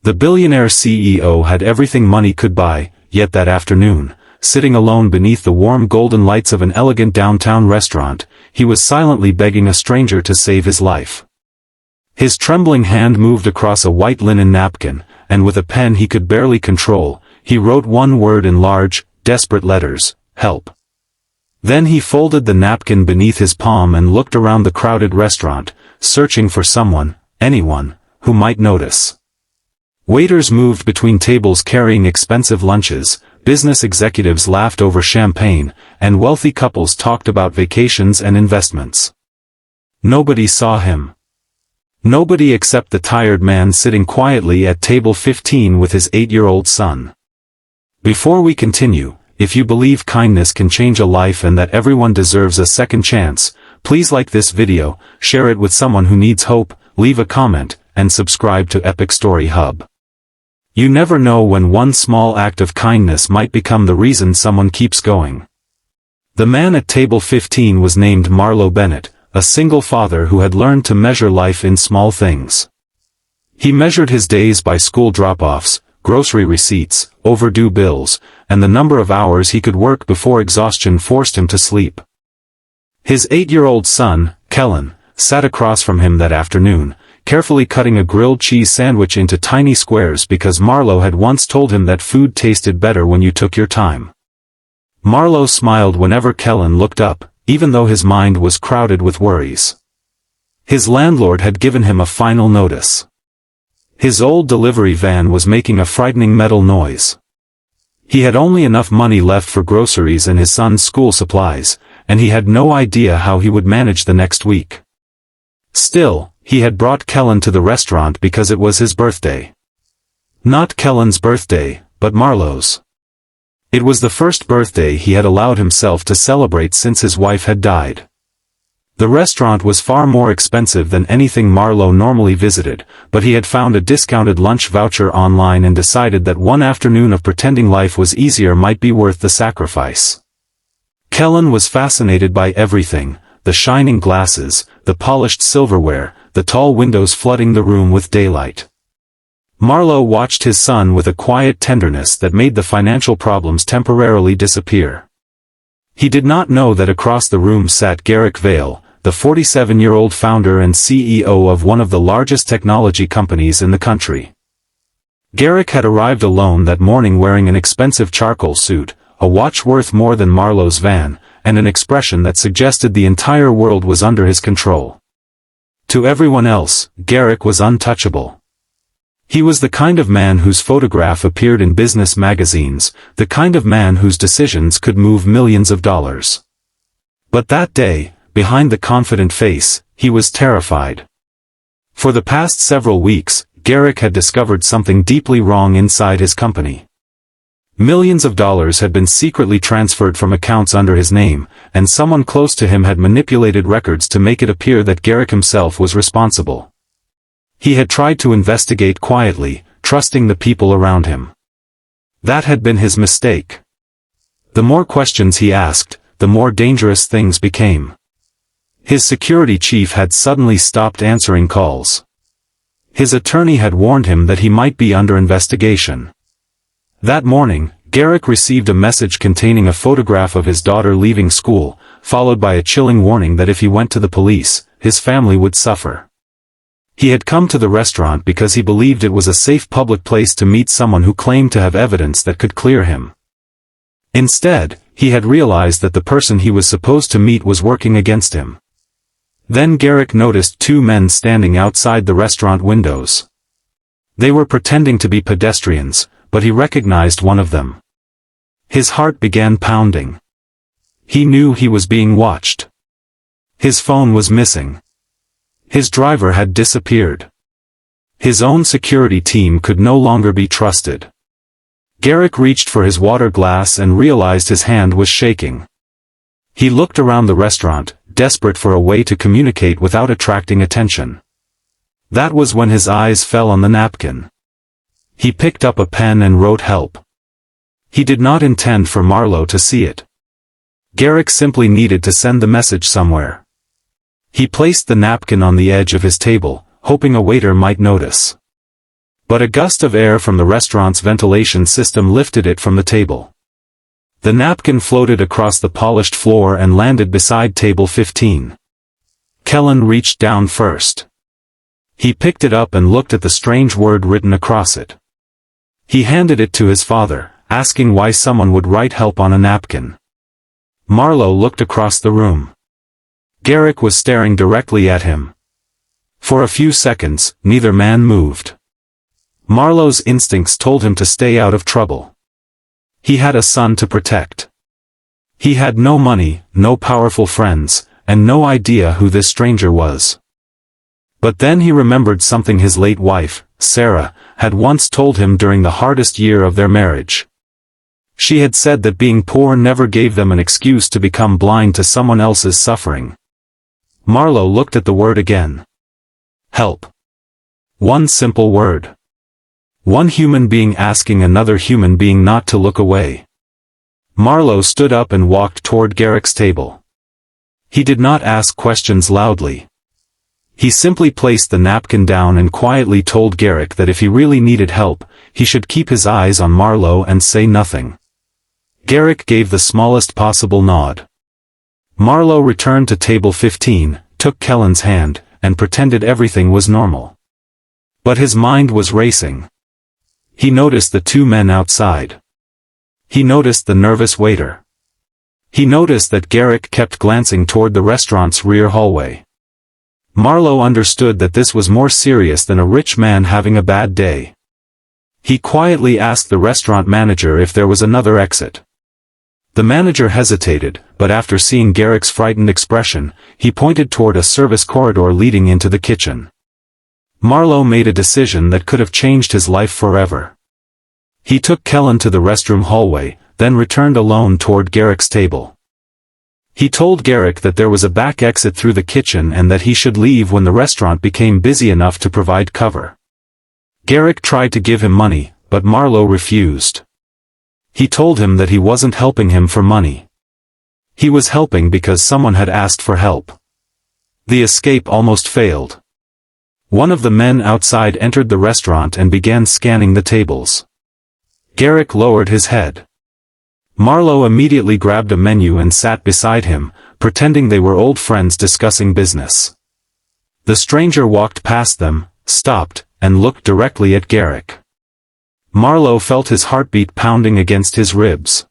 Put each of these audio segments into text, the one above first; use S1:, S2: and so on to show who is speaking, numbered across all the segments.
S1: The billionaire CEO had everything money could buy, yet that afternoon, sitting alone beneath the warm golden lights of an elegant downtown restaurant, he was silently begging a stranger to save his life. His trembling hand moved across a white linen napkin, and with a pen he could barely control, he wrote one word in large, desperate letters: help. Then he folded the napkin beneath his palm and looked around the crowded restaurant, searching for someone, anyone, who might notice. Waiters moved between tables carrying expensive lunches, business executives laughed over champagne, and wealthy couples talked about vacations and investments. Nobody saw him. Nobody except the tired man sitting quietly at table 15 with his 8-year-old son. Before we continue, if you believe kindness can change a life and that everyone deserves a second chance, please like this video, share it with someone who needs hope, leave a comment, and subscribe to Epic Story Hub. You never know when one small act of kindness might become the reason someone keeps going. The man at table 15 was named Marlowe Bennett, a single father who had learned to measure life in small things. He measured his days by school drop-offs, grocery receipts, overdue bills, and the number of hours he could work before exhaustion forced him to sleep. His 8-year-old son, Kellen, sat across from him that afternoon, carefully cutting a grilled cheese sandwich into tiny squares because Marlowe had once told him that food tasted better when you took your time. Marlowe smiled whenever Kellen looked up, even though his mind was crowded with worries. His landlord had given him a final notice. His old delivery van was making a frightening metal noise. He had only enough money left for groceries and his son's school supplies, and he had no idea how he would manage the next week. Still, he had brought Kellen to the restaurant because it was his birthday. Not Kellen's birthday, but Marlowe's. It was the first birthday he had allowed himself to celebrate since his wife had died. The restaurant was far more expensive than anything Marlowe normally visited, but he had found a discounted lunch voucher online and decided that one afternoon of pretending life was easier might be worth the sacrifice. Kellen was fascinated by everything: the shining glasses, the polished silverware, the tall windows flooding the room with daylight. Marlowe watched his son with a quiet tenderness that made the financial problems temporarily disappear. He did not know that across the room sat Garrick Vale, the 47-year-old founder and CEO of one of the largest technology companies in the country. Garrick had arrived alone that morning wearing an expensive charcoal suit, a watch worth more than Marlowe's van, and an expression that suggested the entire world was under his control. To everyone else, Garrick was untouchable. He was the kind of man whose photograph appeared in business magazines, the kind of man whose decisions could move millions of dollars. But that day, behind the confident face, he was terrified. For the past several weeks, Garrick had discovered something deeply wrong inside his company. Millions of dollars had been secretly transferred from accounts under his name, and someone close to him had manipulated records to make it appear that Garrick himself was responsible. He had tried to investigate quietly, trusting the people around him. That had been his mistake. The more questions he asked, the more dangerous things became. His security chief had suddenly stopped answering calls. His attorney had warned him that he might be under investigation. That morning, Garrick received a message containing a photograph of his daughter leaving school, followed by a chilling warning that if he went to the police, his family would suffer. He had come to the restaurant because he believed it was a safe public place to meet someone who claimed to have evidence that could clear him. Instead, he had realized that the person he was supposed to meet was working against him. Then Garrick noticed two men standing outside the restaurant windows. They were pretending to be pedestrians, but he recognized one of them. His heart began pounding. He knew he was being watched. His phone was missing. His driver had disappeared. His own security team could no longer be trusted. Garrick reached for his water glass and realized his hand was shaking. He looked around the restaurant, desperate for a way to communicate without attracting attention. That was when his eyes fell on the napkin. He picked up a pen and wrote help. He did not intend for Marlowe to see it. Garrick simply needed to send the message somewhere. He placed the napkin on the edge of his table, hoping a waiter might notice. But a gust of air from the restaurant's ventilation system lifted it from the table. The napkin floated across the polished floor and landed beside table 15. Kellen reached down first. He picked it up and looked at the strange word written across it. He handed it to his father, asking why someone would write help on a napkin. Marlowe looked across the room. Garrick was staring directly at him. For a few seconds, neither man moved. Marlowe's instincts told him to stay out of trouble. He had a son to protect. He had no money, no powerful friends, and no idea who this stranger was. But then he remembered something his late wife, Sarah, had once told him during the hardest year of their marriage. She had said that being poor never gave them an excuse to become blind to someone else's suffering. Marlowe looked at the word again. Help. One simple word. One human being asking another human being not to look away. Marlowe stood up and walked toward Garrick's table. He did not ask questions loudly. He simply placed the napkin down and quietly told Garrick that if he really needed help, he should keep his eyes on Marlowe and say nothing. Garrick gave the smallest possible nod. Marlowe returned to table 15, took Kellen's hand, and pretended everything was normal. But his mind was racing. He noticed the two men outside. He noticed the nervous waiter. He noticed that Garrick kept glancing toward the restaurant's rear hallway. Marlowe understood that this was more serious than a rich man having a bad day. He quietly asked the restaurant manager if there was another exit. The manager hesitated, but after seeing Garrick's frightened expression, he pointed toward a service corridor leading into the kitchen. Marlowe made a decision that could have changed his life forever. He took Kellen to the restroom hallway, then returned alone toward Garrick's table. He told Garrick that there was a back exit through the kitchen and that he should leave when the restaurant became busy enough to provide cover. Garrick tried to give him money, but Marlowe refused. He told him that he wasn't helping him for money. He was helping because someone had asked for help. The escape almost failed. One of the men outside entered the restaurant and began scanning the tables. Garrick lowered his head. Marlowe immediately grabbed a menu and sat beside him, pretending they were old friends discussing business. The stranger walked past them, stopped, and looked directly at Garrick. Marlowe felt his heartbeat pounding against his ribs.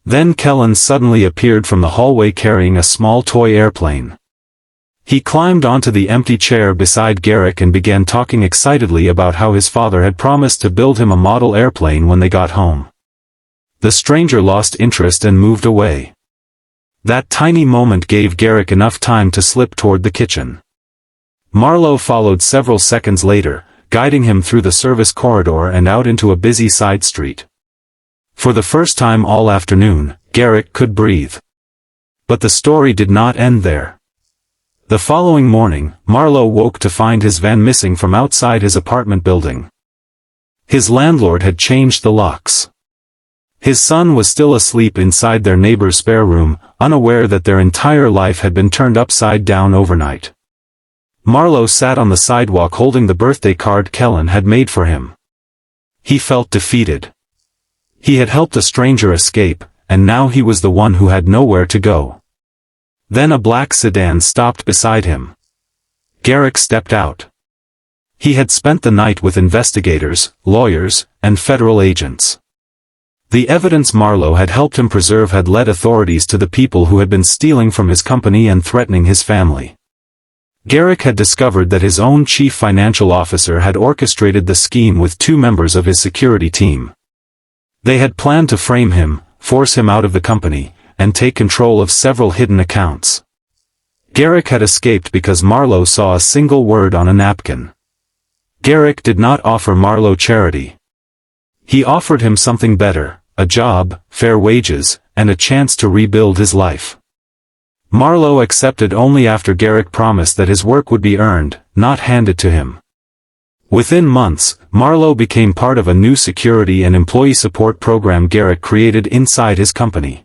S1: Then Kellen suddenly appeared from the hallway carrying a small toy airplane. He climbed onto the empty chair beside Garrick and began talking excitedly about how his father had promised to build him a model airplane when they got home. The stranger lost interest and moved away. That tiny moment gave Garrick enough time to slip toward the kitchen. Marlowe followed several seconds later, guiding him through the service corridor and out into a busy side street. For the first time all afternoon, Garrick could breathe. But the story did not end there. The following morning, Marlowe woke to find his van missing from outside his apartment building. His landlord had changed the locks. His son was still asleep inside their neighbor's spare room, unaware that their entire life had been turned upside down overnight. Marlowe sat on the sidewalk holding the birthday card Kellen had made for him. He felt defeated. He had helped a stranger escape, and now he was the one who had nowhere to go. Then a black sedan stopped beside him. Garrick stepped out. He had spent the night with investigators, lawyers, and federal agents. The evidence Marlowe had helped him preserve had led authorities to the people who had been stealing from his company and threatening his family. Garrick had discovered that his own chief financial officer had orchestrated the scheme with two members of his security team. They had planned to frame him, force him out of the company, and take control of several hidden accounts. Garrick had escaped because Marlowe saw a single word on a napkin. Garrick did not offer Marlowe charity. He offered him something better, a job, fair wages, and a chance to rebuild his life. Marlowe accepted only after Garrick promised that his work would be earned, not handed to him. Within months, Marlowe became part of a new security and employee support program Garrick created inside his company.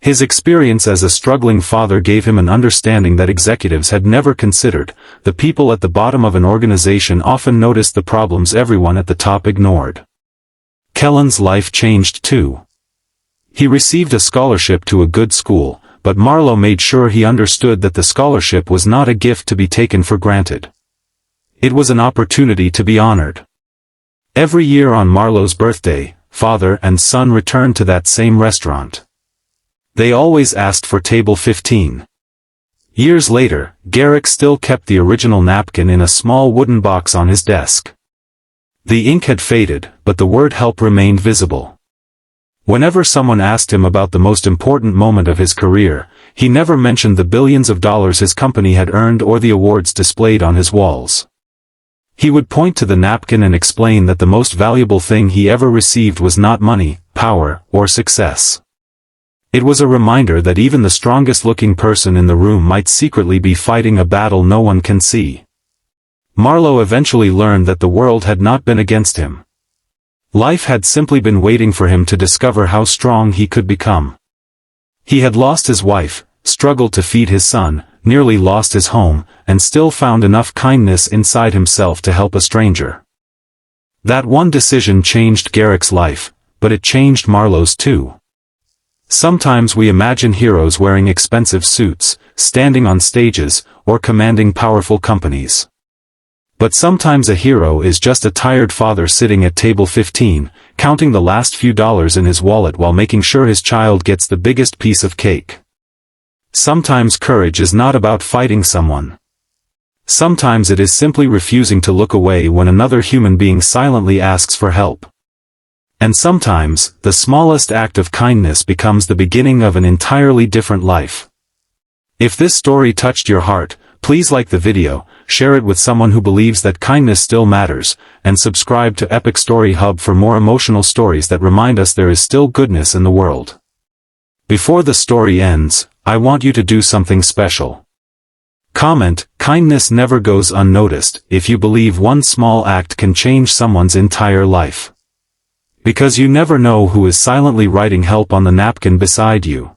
S1: His experience as a struggling father gave him an understanding that executives had never considered. The people at the bottom of an organization often noticed the problems everyone at the top ignored. Kellen's life changed too. He received a scholarship to a good school, but Marlowe made sure he understood that the scholarship was not a gift to be taken for granted. It was an opportunity to be honored. Every year on Marlowe's birthday, father and son returned to that same restaurant. They always asked for table 15. Years later, Garrick still kept the original napkin in a small wooden box on his desk. The ink had faded, but the word help remained visible. Whenever someone asked him about the most important moment of his career, he never mentioned the billions of dollars his company had earned or the awards displayed on his walls. He would point to the napkin and explain that the most valuable thing he ever received was not money, power, or success. It was a reminder that even the strongest-looking person in the room might secretly be fighting a battle no one can see. Marlowe eventually learned that the world had not been against him. Life had simply been waiting for him to discover how strong he could become. He had lost his wife, struggled to feed his son, nearly lost his home, and still found enough kindness inside himself to help a stranger. That one decision changed Garrick's life, but it changed Marlowe's too. Sometimes we imagine heroes wearing expensive suits, standing on stages, or commanding powerful companies. But sometimes a hero is just a tired father sitting at table 15, counting the last few dollars in his wallet while making sure his child gets the biggest piece of cake. Sometimes courage is not about fighting someone. Sometimes it is simply refusing to look away when another human being silently asks for help. And sometimes, the smallest act of kindness becomes the beginning of an entirely different life. If this story touched your heart, please like the video, share it with someone who believes that kindness still matters, and subscribe to Epic Story Hub for more emotional stories that remind us there is still goodness in the world. Before the story ends, I want you to do something special. Comment, "Kindness never goes unnoticed," if you believe one small act can change someone's entire life. Because you never know who is silently writing help on the napkin beside you.